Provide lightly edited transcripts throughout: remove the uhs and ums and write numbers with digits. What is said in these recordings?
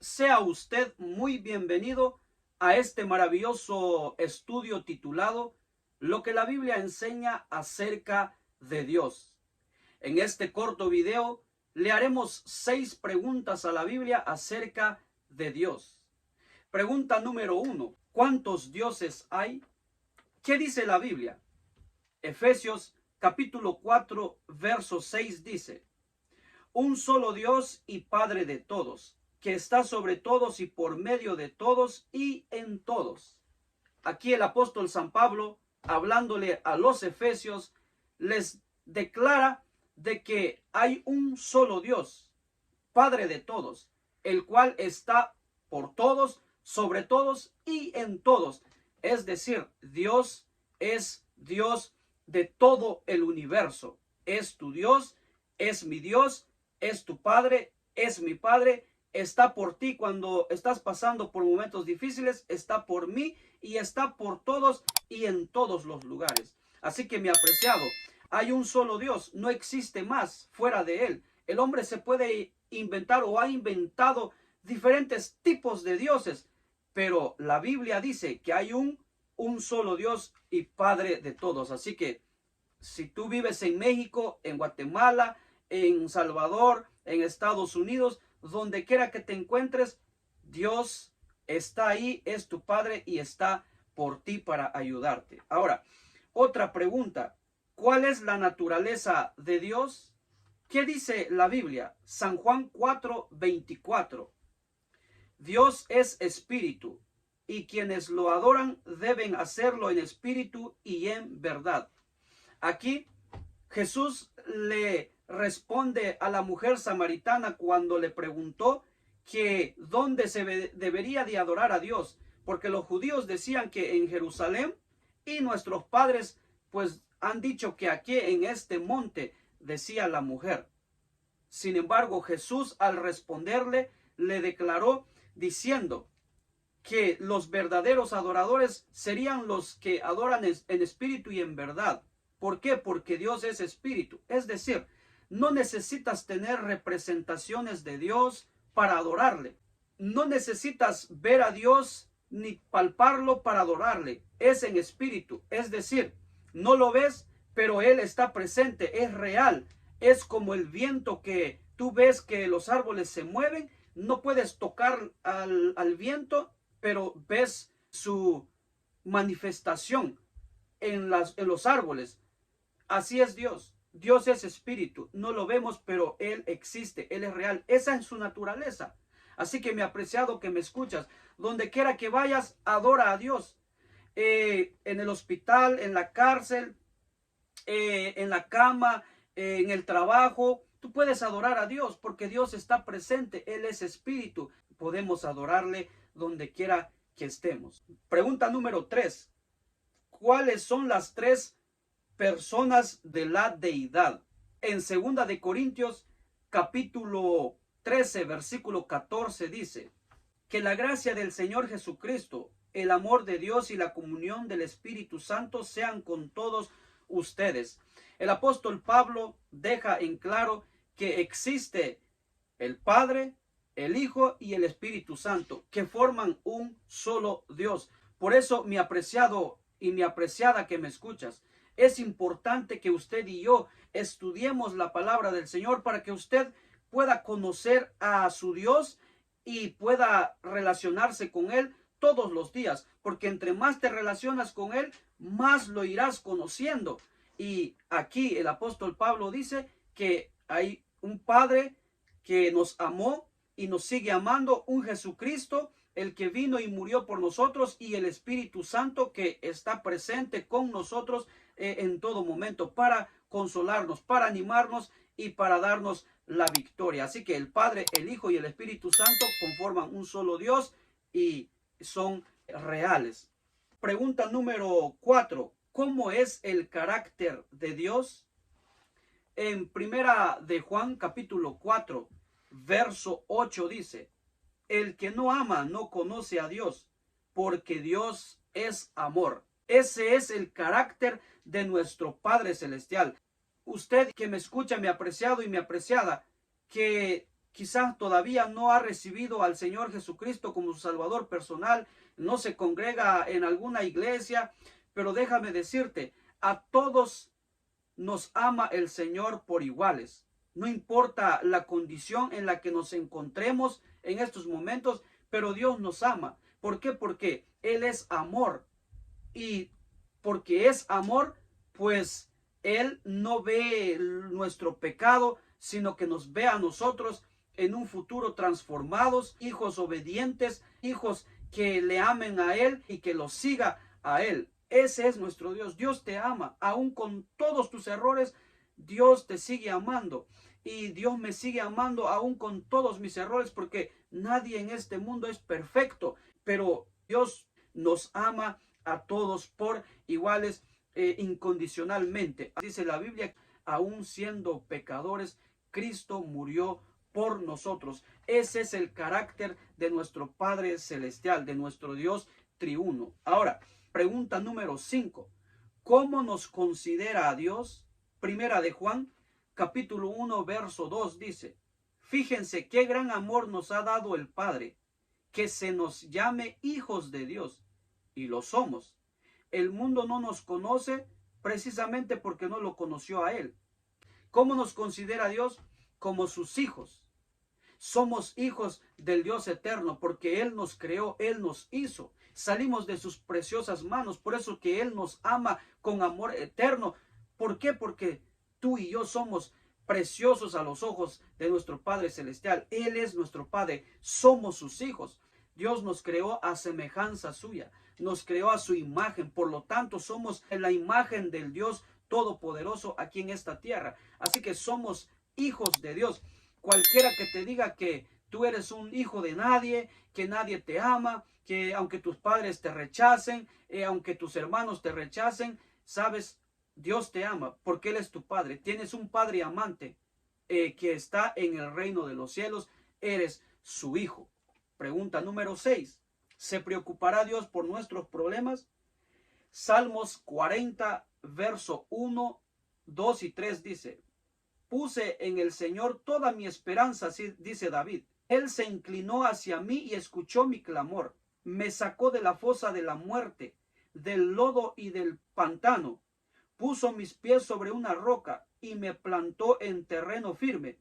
Sea usted muy bienvenido a este maravilloso estudio titulado Lo que la Biblia enseña acerca de Dios. En este corto video le haremos 6 preguntas a la Biblia acerca de Dios. Pregunta número 1. ¿Cuántos dioses hay? ¿Qué dice la Biblia? Efesios capítulo 4, verso 6 dice: un solo Dios y Padre de todos, que está sobre todos y por medio de todos y en todos. Aquí el apóstol San Pablo, hablándole a los efesios, les declara de que hay un solo Dios, Padre de todos, el cual está por todos, sobre todos y en todos. Es decir, Dios es Dios de todo el universo. Es tu Dios, es mi Dios, es tu Padre, es mi Padre. Está por ti cuando estás pasando por momentos difíciles, está por mí y está por todos y en todos los lugares. Así que, mi apreciado, hay un solo Dios, no existe más fuera de él. El hombre se puede inventar o ha inventado diferentes tipos de dioses, pero la Biblia dice que hay un solo Dios y Padre de todos. Así que si tú vives en México, en Guatemala, en Salvador, en Estados Unidos, donde quiera que te encuentres, Dios está ahí, es tu Padre y está por ti para ayudarte. Ahora, otra pregunta: ¿cuál es la naturaleza de Dios? ¿Qué dice la Biblia? San Juan 4:24. Dios es espíritu, y quienes lo adoran deben hacerlo en espíritu y en verdad. Aquí Jesús le responde a la mujer samaritana cuando le preguntó que dónde se debería de adorar a Dios, porque los judíos decían que en Jerusalén, y nuestros padres pues han dicho que aquí en este monte, decía la mujer. Sin embargo, Jesús, al responderle, le declaró diciendo que los verdaderos adoradores serían los que adoran en espíritu y en verdad. ¿Por qué? Porque Dios es espíritu. Es decir, no necesitas tener representaciones de Dios para adorarle. No necesitas ver a Dios ni palparlo para adorarle. Es en espíritu. Es decir, no lo ves, pero Él está presente, es real. Es como el viento que tú ves que los árboles se mueven. No puedes tocar al viento, pero ves su manifestación en los árboles. Así es Dios. Dios es espíritu. No lo vemos, pero Él existe. Él es real. Esa es su naturaleza. Así que, mi apreciado que me escuchas, donde quiera que vayas, adora a Dios. En el hospital, en la cárcel, en la cama, en el trabajo, tú puedes adorar a Dios porque Dios está presente. Él es espíritu. Podemos adorarle donde quiera que estemos. Pregunta número 3. ¿Cuáles son las 3 personas de la deidad? En 2 de Corintios capítulo 13 versículo 14 dice: que la gracia del Señor Jesucristo, el amor de Dios y la comunión del Espíritu Santo sean con todos ustedes. El apóstol Pablo deja en claro que existe el Padre, el Hijo y el Espíritu Santo, que forman un solo Dios. Por eso, mi apreciado y mi apreciada que me escuchas, es importante que usted y yo estudiemos la palabra del Señor para que usted pueda conocer a su Dios y pueda relacionarse con Él todos los días, porque entre más te relacionas con Él, más lo irás conociendo. Y aquí el apóstol Pablo dice que hay un Padre que nos amó y nos sigue amando, un Jesucristo, el que vino y murió por nosotros, y el Espíritu Santo que está presente con nosotros en todo momento para consolarnos, para animarnos y para darnos la victoria. Así que el Padre, el Hijo y el Espíritu Santo conforman un solo Dios y son reales. Pregunta número 4. ¿Cómo es el carácter de Dios? En 1 de Juan capítulo 4 verso 8 dice: el que no ama no conoce a Dios, porque Dios es amor. Ese es el carácter de nuestro Padre Celestial. Usted que me escucha, mi apreciado y mi apreciada, que quizás todavía no ha recibido al Señor Jesucristo como su Salvador personal, no se congrega en alguna iglesia, pero déjame decirte, a todos nos ama el Señor por iguales. No importa la condición en la que nos encontremos en estos momentos, pero Dios nos ama. ¿Por qué? Porque Él es amor. Y porque es amor, pues Él no ve nuestro pecado, sino que nos ve a nosotros en un futuro transformados, hijos obedientes, hijos que le amen a Él y que lo siga a Él. Ese es nuestro Dios. Dios te ama, aún con todos tus errores, Dios te sigue amando. Y Dios me sigue amando aún con todos mis errores, porque nadie en este mundo es perfecto, pero Dios nos ama a todos por iguales, incondicionalmente. Dice la Biblia, aún siendo pecadores, Cristo murió por nosotros. Ese es el carácter de nuestro Padre Celestial, de nuestro Dios triuno. Ahora, pregunta número 5. ¿Cómo nos considera a Dios? Primera de Juan, capítulo 1, verso 2 dice: fíjense qué gran amor nos ha dado el Padre, que se nos llame hijos de Dios, y lo somos. El mundo no nos conoce precisamente porque no lo conoció a Él. ¿Cómo nos considera Dios? Como sus hijos. Somos hijos del Dios eterno porque Él nos creó, Él nos hizo. Salimos de sus preciosas manos, por eso que Él nos ama con amor eterno. ¿Por qué? Porque tú y yo somos preciosos a los ojos de nuestro Padre Celestial. Él es nuestro Padre, somos sus hijos. Dios nos creó a semejanza suya, nos creó a su imagen, por lo tanto somos en la imagen del Dios Todopoderoso aquí en esta tierra. Así que somos hijos de Dios. Cualquiera que te diga que tú eres un hijo de nadie, que nadie te ama, que aunque tus padres te rechacen, aunque tus hermanos te rechacen, sabes, Dios te ama porque Él es tu Padre. Tienes un Padre amante que está en el reino de los cielos. Eres su hijo. Pregunta número 6. ¿Se preocupará Dios por nuestros problemas? Salmos 40, verso 1, 2 y 3 dice: puse en el Señor toda mi esperanza, dice David. Él se inclinó hacia mí y escuchó mi clamor. Me sacó de la fosa de la muerte, del lodo y del pantano. Puso mis pies sobre una roca y me plantó en terreno firme.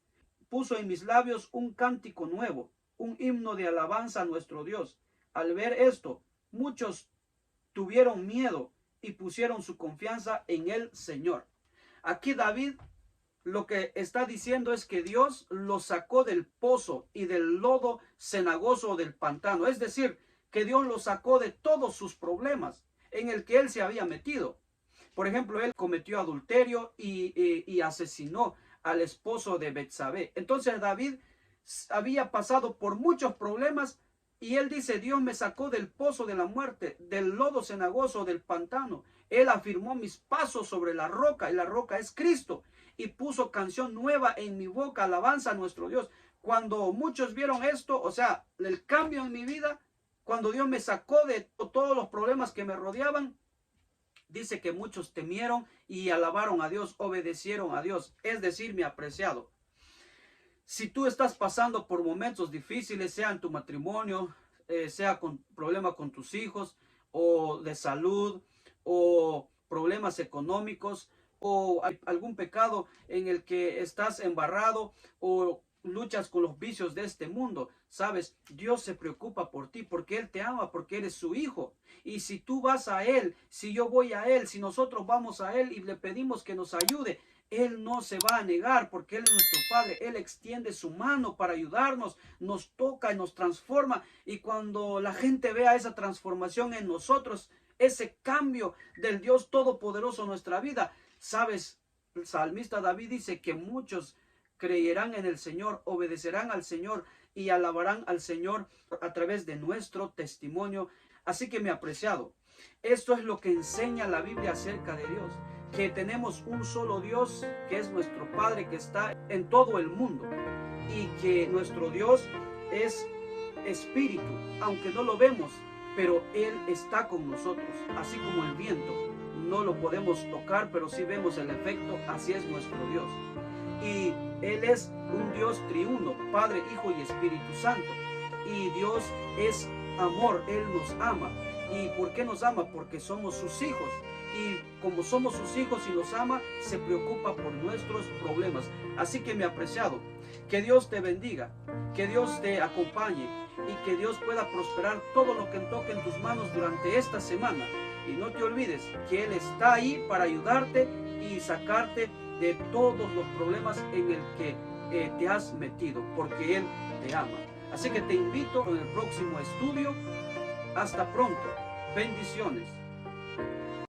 Puso en mis labios un cántico nuevo, un himno de alabanza a nuestro Dios. Al ver esto, muchos tuvieron miedo y pusieron su confianza en el Señor. Aquí David lo que está diciendo es que Dios lo sacó del pozo y del lodo cenagoso del pantano. Es decir, que Dios lo sacó de todos sus problemas en el que él se había metido. Por ejemplo, él cometió adulterio y asesinó al esposo de Betsabé. Entonces David había pasado por muchos problemas y él dice: Dios me sacó del pozo de la muerte, del lodo cenagoso del pantano. Él afirmó mis pasos sobre la roca, y la roca es Cristo, y puso canción nueva en mi boca, alabanza a nuestro Dios. Cuando muchos vieron esto, o sea, el cambio en mi vida, cuando Dios me sacó de todos los problemas que me rodeaban, dice que muchos temieron y alabaron a Dios, obedecieron a Dios. Es decir, mi apreciado, si tú estás pasando por momentos difíciles, sea en tu matrimonio, sea con problemas con tus hijos, o de salud, o problemas económicos, o algún pecado en el que estás embarrado, o luchas con los vicios de este mundo, sabes, Dios se preocupa por ti porque Él te ama, porque eres su hijo. Y si tú vas a Él, si yo voy a Él, si nosotros vamos a Él y le pedimos que nos ayude, Él no se va a negar porque Él es nuestro Padre. Él extiende su mano para ayudarnos, nos toca y nos transforma. Y cuando la gente vea esa transformación en nosotros, ese cambio del Dios Todopoderoso en nuestra vida, sabes, el salmista David dice que muchos creerán en el Señor, obedecerán al Señor y alabarán al Señor a través de nuestro testimonio. Así que, mi apreciado, esto es lo que enseña la Biblia acerca de Dios, que tenemos un solo Dios, que es nuestro Padre, que está en todo el mundo, y que nuestro Dios es espíritu, aunque no lo vemos, pero Él está con nosotros, así como el viento. No lo podemos tocar, pero sí vemos el efecto. Así es nuestro Dios. Y Él es un Dios triuno, Padre, Hijo y Espíritu Santo. Y Dios es amor, Él nos ama. ¿Y por qué nos ama? Porque somos sus hijos. Y como somos sus hijos y nos ama, se preocupa por nuestros problemas. Así que, mi apreciado, que Dios te bendiga, que Dios te acompañe y que Dios pueda prosperar todo lo que toque en tus manos durante esta semana. Y no te olvides que Él está ahí para ayudarte y sacarte de todos los problemas en el que te has metido, porque Él te ama. Así que te invito en el próximo estudio. Hasta pronto. Bendiciones.